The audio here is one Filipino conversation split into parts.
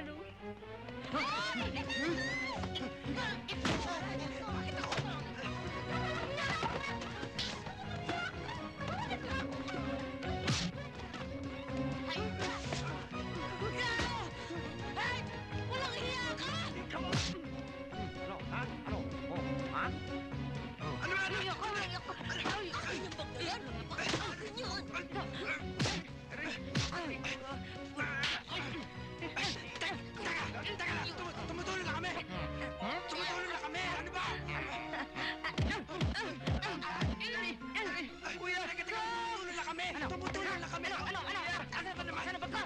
naman, oh. Walang hiya ka! Ano? Ha? Ano? Oh, ha? Ano ba? Hiya ka! Hiya ka! Ay, yung bagyan! Napakakain yun! Teka! Tumutulong na kami! Tumutulong na kami! Ano ba? Kuya! Teka! Tumutulong na kami! Tumutulong na kami! Ano? Asan ba naman? Saan ba ka?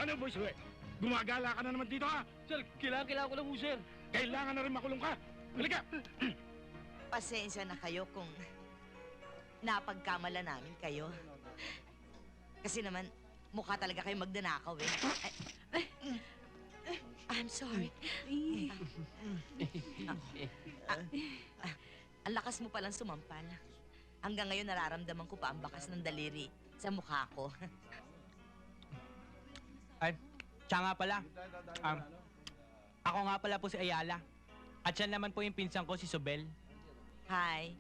Ano, boy, Sue? Gumagala ka na naman dito, ha? Sir, kailangan ko lang po, sir. Kailangan na rin makulong ka. Halika! Pasensya na kayo kung napagkamala namin kayo. Kasi naman, mukha talaga kayo magdanakaw eh. I'm sorry. Ang lakas mo palang sumampal. Hanggang ngayon nararamdaman ko pa ang bakas ng daliri sa mukha ko. Ay, siya nga pala. Ako nga pala po si Ayala. At siya naman po yung pinsan ko, si Sobel. Hi.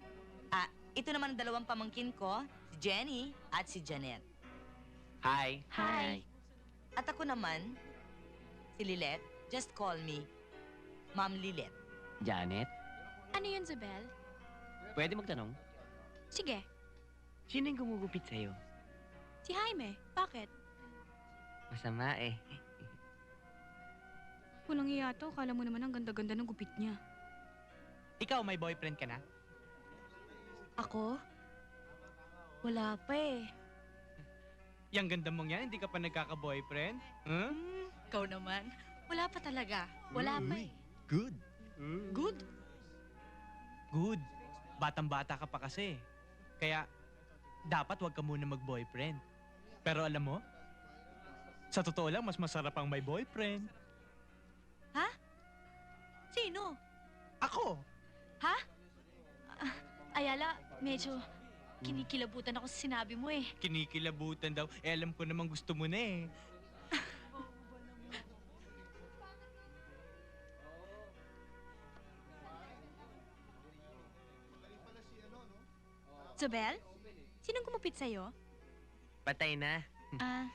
Ito naman ang dalawang pamangkin ko, si Jenny at si Janet. Hi. Hi. At ako naman, si Lilet. Just call me Ma'am Lilet. Janet? Ano yun, Zobel? Pwede magtanong? Sige, Sino yung gumugupit sa'yo? si Jaime. Bakit? Masama eh. Walang iya to. Kala mo naman ang ganda-ganda ng gupit niya. Ikaw, may boyfriend ka na? Ako? Wala pa eh. Yang ganda mong yan, hindi ka pa nagkaka-boyfriend? Huh? Ikaw naman. Wala pa talaga. Wala pa eh. Good. Good? Good. Batang-bata ka pa kasi. Kaya, dapat wag ka muna mag-boyfriend. Pero alam mo, sa totoo lang, mas masarap ang may boyfriend. Ha? Sino? Ako! Ha? Ayala, medyo kinikilabutan ako sa sinabi mo eh. Kinikilabutan daw. Eh, alam ko namang gusto mo na eh. Zobel? Sinong kumupit sa'yo? Patay na. Ah,